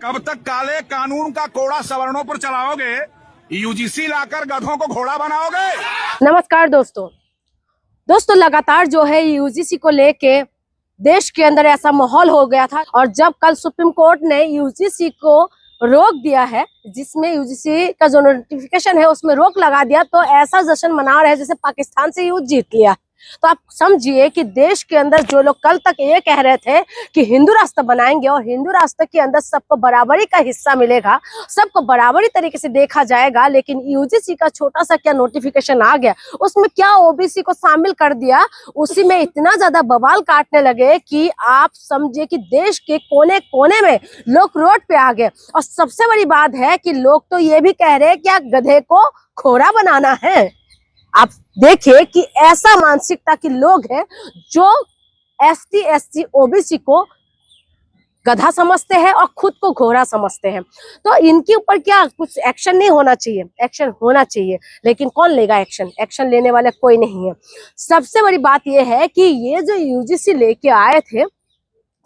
कब तक काले कानून का कोड़ा सवर्णों पर चलाओगे? यूजीसी लाकर गधों को घोड़ा बनाओगे? नमस्कार दोस्तों लगातार जो है यूजीसी को लेके देश के अंदर ऐसा माहौल हो गया था और जब कल सुप्रीम कोर्ट ने यूजीसी को रोक दिया है, जिसमें यूजीसी का जो नोटिफिकेशन है उसमें रोक लगा दिया, तो ऐसा जश्न मना रहे हैं जैसे पाकिस्तान से युद्ध जीत लिया। तो आप समझिए कि देश के अंदर जो लोग कल तक ये कह रहे थे कि हिंदू राष्ट्र बनाएंगे और हिंदू राष्ट्र के अंदर सबको बराबरी का हिस्सा मिलेगा, सबको बराबरी तरीके से देखा जाएगा, लेकिन यूजीसी का छोटा सा क्या नोटिफिकेशन आ गया, उसमें क्या ओबीसी को शामिल कर दिया, उसी में इतना ज्यादा बवाल काटने लगे कि आप समझिए कि देश के कोने कोने में लोग रोड पे आ गए। और सबसे बड़ी बात है कि लोग तो ये भी कह रहे हैं क्या गधे को घोड़ा बनाना है। आप देखिए कि ऐसा मानसिकता के लोग हैं जो एसटी एससी ओबीसी को गधा समझते हैं और खुद को घोड़ा समझते हैं। तो इनके ऊपर क्या कुछ एक्शन नहीं होना चाहिए? एक्शन होना चाहिए, लेकिन कौन लेगा एक्शन? एक्शन लेने वाले कोई नहीं है। सबसे बड़ी बात यह है कि ये जो यूजीसी लेके आए थे,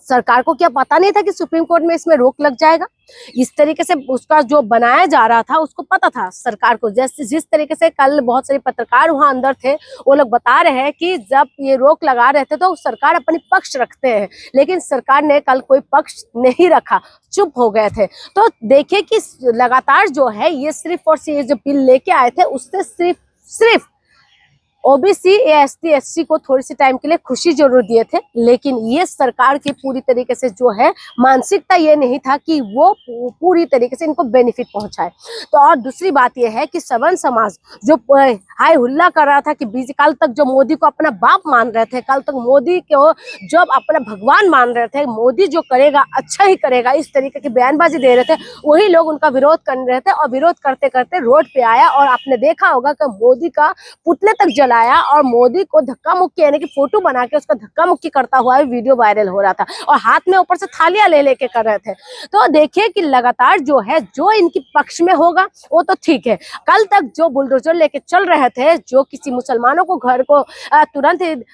सरकार को क्या पता नहीं था कि सुप्रीम कोर्ट में इसमें रोक लग जाएगा? इस तरीके से उसका जो बनाया जा रहा था उसको पता था सरकार को। जैसे जिस तरीके से कल बहुत सारे पत्रकार वहां अंदर थे, वो लोग बता रहे हैं कि जब ये रोक लगा रहे थे तो सरकार अपनी पक्ष रखते हैं, लेकिन सरकार ने कल कोई पक्ष नहीं रखा, चुप हो गए थे। तो देखिए कि लगातार जो है ये सिर्फ और सिर्फ जो बिल लेके आए थे उससे सिर्फ ओबीसी एसटी एससी को थोड़ी सी टाइम के लिए खुशी जरूर दिए थे, लेकिन ये सरकार की पूरी तरीके से जो है मानसिकता ये नहीं था कि वो पूरी तरीके से इनको बेनिफिट पहुंचाए। तो और दूसरी बात ये है कि सवर्ण समाज जो हाय हुल्ला कर रहा था कि बीच कल तक जो मोदी को अपना बाप मान रहे थे, कल तक मोदी को जो अपना भगवान मान रहे थे, मोदी जो करेगा अच्छा ही करेगा, इस तरीके की बयानबाजी दे रहे थे, वही लोग उनका विरोध कर रहे थे और विरोध करते करते रोड पे आया। और आपने देखा होगा कि मोदी का पुतले तक जलाया और मोदी को धक्का मुक्की यानी कि फोटो बना के उसका धक्का मुक्की करता हुआ वीडियो वायरल हो रहा था और हाथ में ऊपर से थालियां ले लेके कर रहे थे। तो देखिए कि लगातार जो है जो इनकी पक्ष में होगा वो तो ठीक है। कल तक जो बुलडोजर लेके चल रहे थे, जो किसी मुसलमानों को घर को तुरंत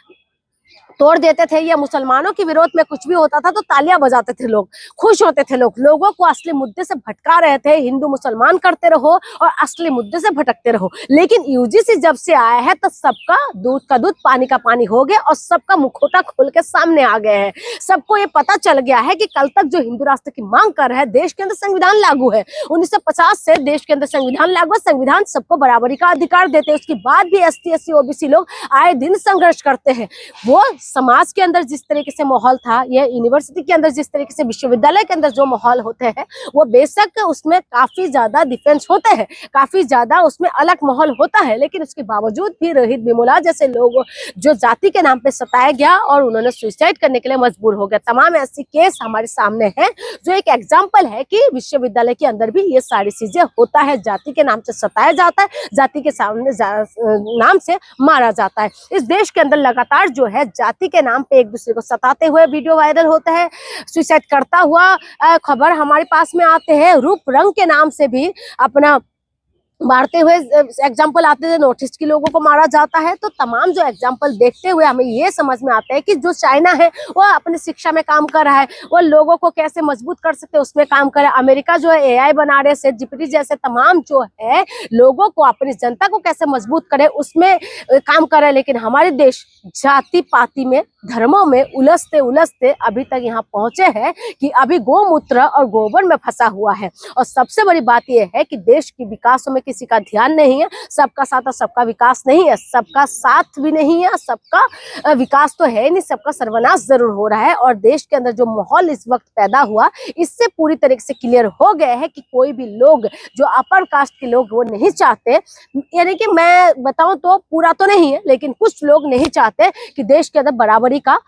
तोड़ देते थे या मुसलमानों के विरोध में कुछ भी होता था तो तालियां बजाते थे लोग, खुश होते थे लोग, लोगों को असली मुद्दे से भटका रहे थे। हिंदू मुसलमान करते रहो और असली मुद्दे से भटकते रहो। लेकिन यूजीसी जब से आया है तो सबका दूध का दूध पानी का पानी हो गया और सबका मुखौटा खोल के सामने आ गए हैं। सबको ये पता चल गया है कि कल तक जो हिंदू राष्ट्र की मांग कर रहे हैं, देश के अंदर संविधान लागू है, 1950 से देश के अंदर संविधान लागू है, संविधान सबको बराबरी का अधिकार देते हैं, उसके बाद भी एसटी एससी ओबीसी लोग आए दिन संघर्ष करते हैं। वो समाज के अंदर जिस तरीके से माहौल था, यह यूनिवर्सिटी के अंदर जिस तरीके से विश्वविद्यालय के अंदर जो माहौल होते हैं, वो बेशक उसमें काफी ज्यादा डिफेंस होते हैं, काफी ज्यादा उसमें अलग माहौल होता है, लेकिन उसके बावजूद भी रोहित वेमुला जैसे लोग जो जाति के नाम पे सताया गया और उन्होंने सुसाइड करने के लिए मजबूर हो गया। तमाम ऐसी केस हमारे सामने है जो एक एग्जाम्पल है कि विश्वविद्यालय के अंदर भी ये सारी चीजें होता है। जाति के नाम से सताया जाता है, जाति के सामने नाम से मारा जाता है। इस देश के अंदर लगातार जो है जाति के नाम पे एक दूसरे को सताते हुए वीडियो वायरल होता है, सुसाइड करता हुआ खबर हमारे पास में आते हैं, रूप रंग के नाम से भी अपना मारते हुए एग्जाम्पल आते थे, नॉर्थ ईस्ट के लोगों को मारा जाता है। तो तमाम जो एग्जाम्पल देखते हुए हमें ये समझ में आता है कि जो चाइना है वो अपनी शिक्षा में काम कर रहा है, वो लोगों को कैसे मजबूत कर सकते हैं उसमें काम कर रहा है। अमेरिका जो है एआई बना रहे, सेट जीपीटी जैसे तमाम जो है लोगों को, अपनी जनता को कैसे मजबूत करे उसमें काम कर रहा है। लेकिन हमारे देश जाति पाति में, धर्मों में उलझते उलझते अभी तक यहाँ पहुंचे हैं कि अभी गोमूत्र और गोबर में फंसा हुआ है। और सबसे बड़ी बात यह है कि देश के विकास में किसी का ध्यान नहीं है, सबका साथ और सबका विकास नहीं है, सबका साथ भी नहीं है, सबका विकास तो है नहीं, सबका सर्वनाश जरूर हो रहा है। और देश के अंदर जो माहौल इस वक्त पैदा हुआ, इससे पूरी तरीके से क्लियर हो गए है कि कोई भी लोग जो अपर कास्ट के लोग वो नहीं चाहते, यानी कि मैं बताऊं तो पूरा तो नहीं है, लेकिन कुछ लोग नहीं चाहते कि देश के अंदर बराबरी का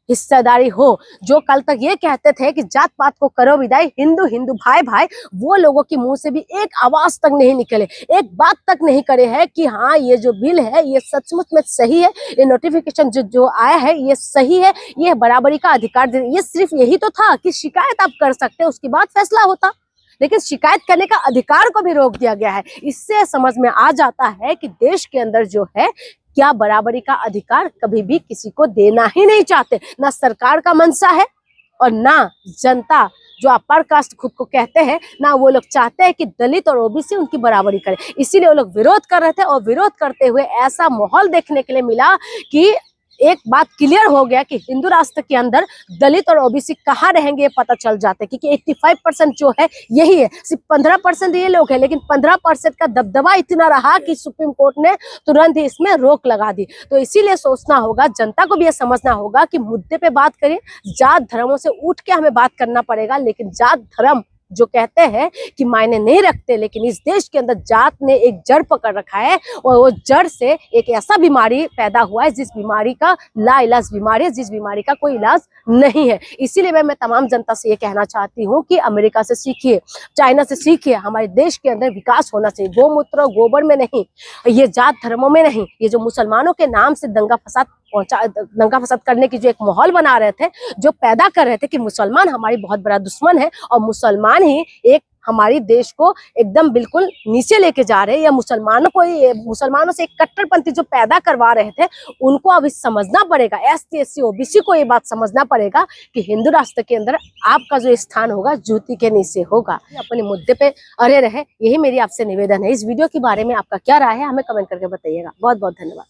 हिस्सेदारी हो। जो कल तक ये कहते थे कि जात पात को करो विदाई, हिंदू हिंदू भाई भाई, वो लोगों की मुंह से भी एक आवाज तक नहीं निकले, एक बात तक नहीं करे है कि हाँ ये जो बिल है ये सचमुच में सही है, ये नोटिफिकेशन जो आया है ये सही है, ये बराबरी का अधिकार दे। ये सिर्फ यही तो था कि शिकायत आप कर सकते हैं, उसके बाद फैसला होता, लेकिन शिकायत करने का अधिकार को भी रोक दिया गया है। इससे समझ में आ जाता है कि देश के अंदर जो है क्या बराबरी का अधिकार कभी भी किसी को देना ही नहीं चाहते, ना सरकार का मंशा है और ना जनता जो अपर कास्ट खुद को कहते हैं ना, वो लोग चाहते हैं कि दलित और ओबीसी उनकी बराबरी करे, इसीलिए वो लोग विरोध कर रहे थे। और विरोध करते हुए ऐसा माहौल देखने के लिए मिला कि एक बात क्लियर हो गया कि हिंदू राष्ट्र के अंदर दलित और ओबीसी कहाँ रहेंगे ये पता चल जाता है, क्योंकि 85% जो है यही है, सिर्फ 15% ये लोग हैं, लेकिन 15% का दबदबा इतना रहा कि सुप्रीम कोर्ट ने तुरंत ही इसमें रोक लगा दी। तो इसीलिए सोचना होगा, जनता को भी ये समझना होगा कि मुद्दे पे बात करें, जात धर्मों से उठ के हमें बात करना पड़ेगा, लेकिन जात धर्म जो कहते हैं कि मायने नहीं रखते, लेकिन इस देश के अंदर जात ने एक जड़ पकड़ रखा है और वो जड़ से एक ऐसा बीमारी पैदा हुआ है जिस बीमारी का लाइलाज बीमारी है, जिस बीमारी का कोई इलाज नहीं है। इसीलिए मैं तमाम जनता से ये कहना चाहती हूँ कि अमेरिका से सीखिए, चाइना से सीखिए, हमारे देश के अंदर विकास होना चाहिए, गोमूत्र गोबर में नहीं, ये जात धर्मों में नहीं। ये जो मुसलमानों के नाम से दंगा फसाद करने की जो एक माहौल बना रहे थे, जो पैदा कर रहे थे कि मुसलमान हमारी बहुत बड़ा दुश्मन है और मुसलमान ही एक हमारी देश को एकदम बिल्कुल नीचे लेके जा रहे हैं, या मुसलमानों से एक कट्टरपंथी जो पैदा करवा रहे थे, उनको अब समझना पड़ेगा, ST SC OBC को ये बात समझना पड़ेगा कि हिंदू राष्ट्र के अंदर आपका जो स्थान होगा जूती के नीचे होगा। अपने मुद्दे पे अड़े रहे, यही मेरी आपसे निवेदन है। इस वीडियो के बारे में आपका क्या राय है हमें कमेंट करके बताइएगा। बहुत बहुत धन्यवाद।